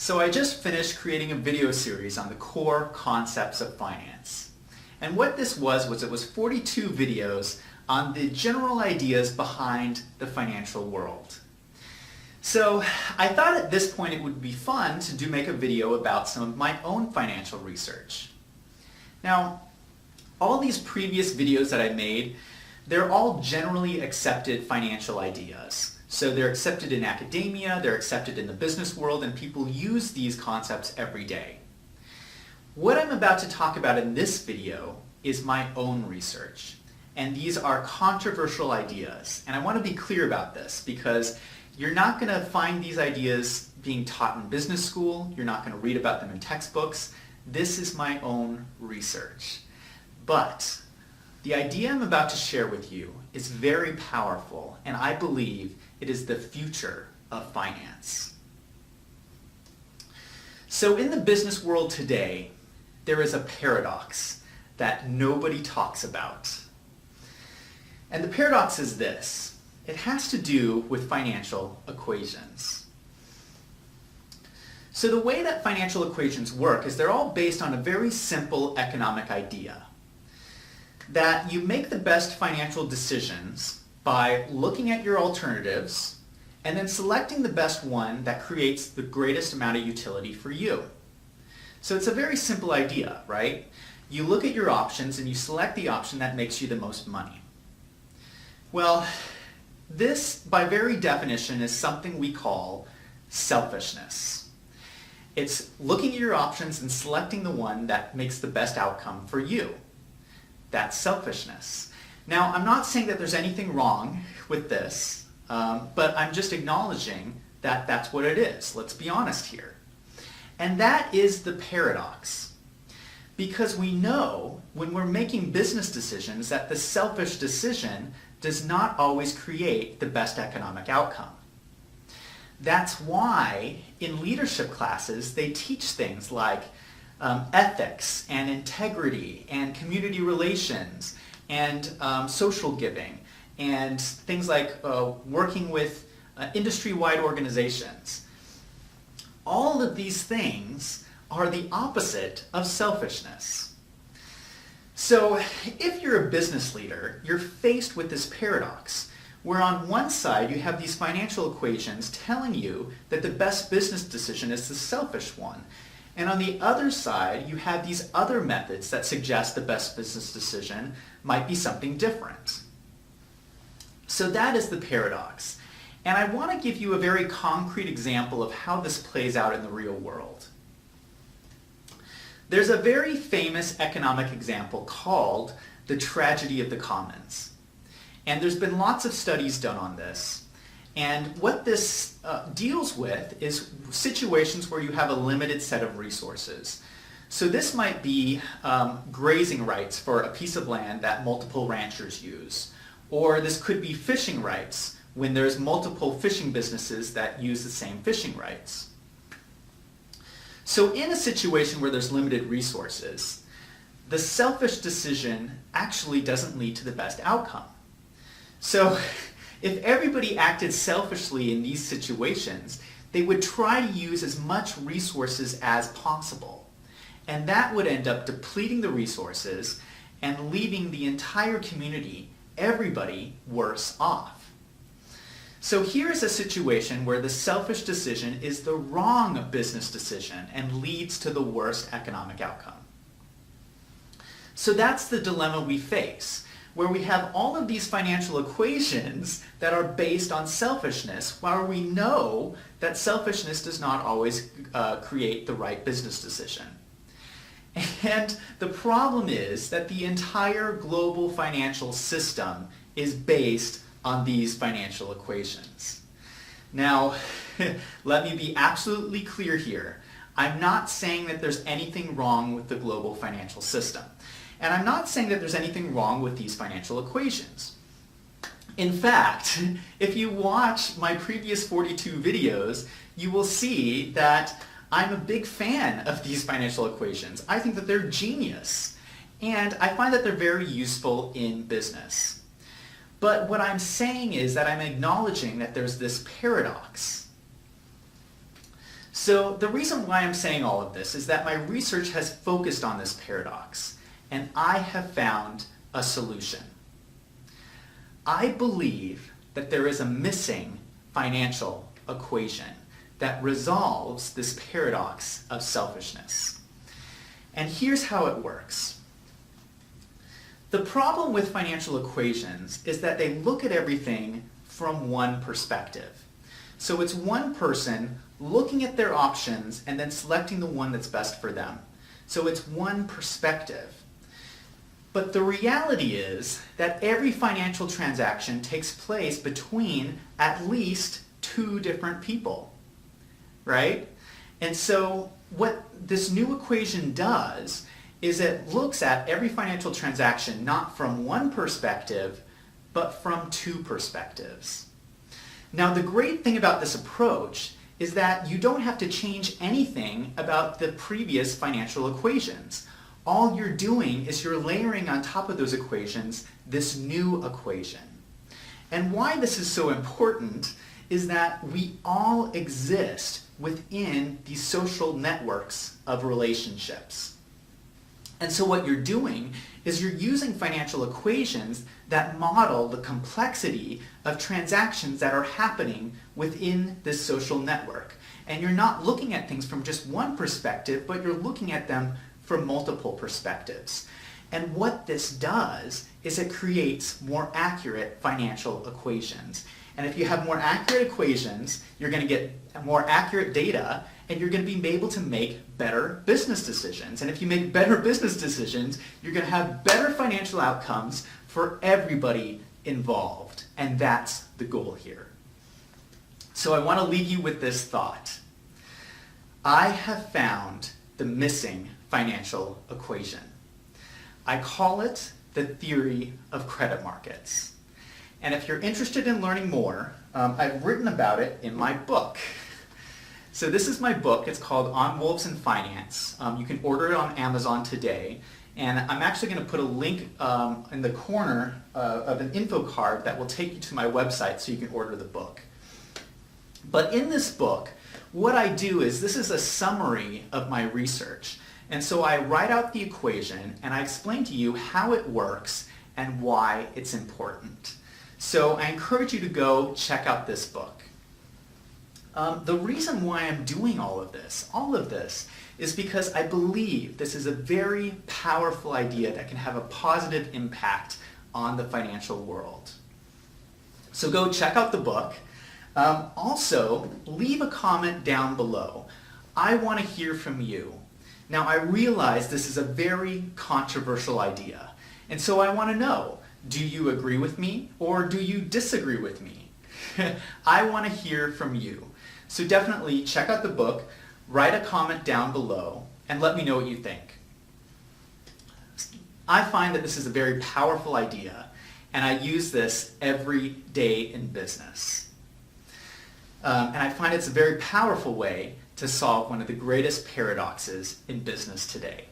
So I just finished creating a video series on the core concepts of finance. And what this was it was 42 videos on the general ideas behind the financial world. So I thought at this point it would be fun to make a video about some of my own financial research. Now, all these previous videos that I made, they're all generally accepted financial ideas. So they're accepted in academia, they're accepted in the business world, and people use these concepts every day. What I'm about to talk about in this video is my own research. And these are controversial ideas. And I want to be clear about this because you're not going to find these ideas being taught in business school. You're not going to read about them in textbooks. This is my own research. But the idea I'm about to share with you is very powerful, and I believe it is the future of finance. So in the business world today, there is a paradox that nobody talks about. And the paradox is this. It has to do with financial equations. So the way that financial equations work is they're all based on a very simple economic idea. That you make the best financial decisions by looking at your alternatives and then selecting the best one that creates the greatest amount of utility for you. So it's a very simple idea, right? You look at your options and you select the option that makes you the most money. Well, this, by very definition, is something we call selfishness. It's looking at your options and selecting the one that makes the best outcome for you. That's selfishness. Now, I'm not saying that there's anything wrong with this, but I'm just acknowledging that that's what it is. Let's be honest here. And that is the paradox. Because we know when we're making business decisions that the selfish decision does not always create the best economic outcome. That's why in leadership classes they teach things like ethics and integrity and community relations and social giving and things like working with industry-wide organizations. All of these things are the opposite of selfishness. So if you're a business leader, you're faced with this paradox where on one side you have these financial equations telling you that the best business decision is the selfish one. And on the other side, you have these other methods that suggest the best business decision might be something different. So that is the paradox. And I want to give you a very concrete example of how this plays out in the real world. There's a very famous economic example called the tragedy of the commons. And there's been lots of studies done on this. And what this deals with is situations where you have a limited set of resources. So this might be grazing rights for a piece of land that multiple ranchers use. Or this could be fishing rights when there's multiple fishing businesses that use the same fishing rights. So in a situation where there's limited resources, the selfish decision actually doesn't lead to the best outcome. So if everybody acted selfishly in these situations, they would try to use as much resources as possible. And that would end up depleting the resources and leaving the entire community, everybody, worse off. So here's a situation where the selfish decision is the wrong business decision and leads to the worst economic outcome. So that's the dilemma we face, where we have all of these financial equations that are based on selfishness, while we know that selfishness does not always create the right business decision. And the problem is that the entire global financial system is based on these financial equations. Now, let me be absolutely clear here. I'm not saying that there's anything wrong with the global financial system. And I'm not saying that there's anything wrong with these financial equations. In fact, if you watch my previous 42 videos, you will see that I'm a big fan of these financial equations. I think that they're genius. And I find that they're very useful in business. But what I'm saying is that I'm acknowledging that there's this paradox. So the reason why I'm saying all of this is that my research has focused on this paradox, and I have found a solution. I believe that there is a missing financial equation that resolves this paradox of selfishness. And here's how it works. The problem with financial equations is that they look at everything from one perspective. So it's one person looking at their options and then selecting the one that's best for them. So it's one perspective. But the reality is that every financial transaction takes place between at least two different people, right? And so what this new equation does is it looks at every financial transaction not from one perspective, but from two perspectives. Now, the great thing about this approach is that you don't have to change anything about the previous financial equations. All you're doing is you're layering on top of those equations this new equation. And why this is so important is that we all exist within these social networks of relationships. And so what you're doing is you're using financial equations that model the complexity of transactions that are happening within this social network. And you're not looking at things from just one perspective, but you're looking at them from multiple perspectives. And what this does is it creates more accurate financial equations. And if you have more accurate equations, you're going to get more accurate data, and you're going to be able to make better business decisions. And if you make better business decisions, you're going to have better financial outcomes for everybody involved. And that's the goal here. So I want to leave you with this thought. I have found the missing financial equation. I call it the theory of credit markets. And if you're interested in learning more, I've written about it in my book. So this is my book. It's called On Wolves and Finance. You can order it on Amazon today. And I'm actually going to put a link in the corner of an info card that will take you to my website so you can order the book. But in this book, what I do is this is a summary of my research. And so I write out the equation and I explain to you how it works and why it's important. So I encourage you to go check out this book. The reason why I'm doing all of this, is because I believe this is a very powerful idea that can have a positive impact on the financial world. So go check out the book. Also, leave a comment down below. I want to hear from you. Now, I realize this is a very controversial idea, and so I want to know, do you agree with me or do you disagree with me? I want to hear from you. So definitely check out the book, write a comment down below, and let me know what you think. I find that this is a very powerful idea, and I use this every day in business. And I find it's a very powerful way to solve one of the greatest paradoxes in business today.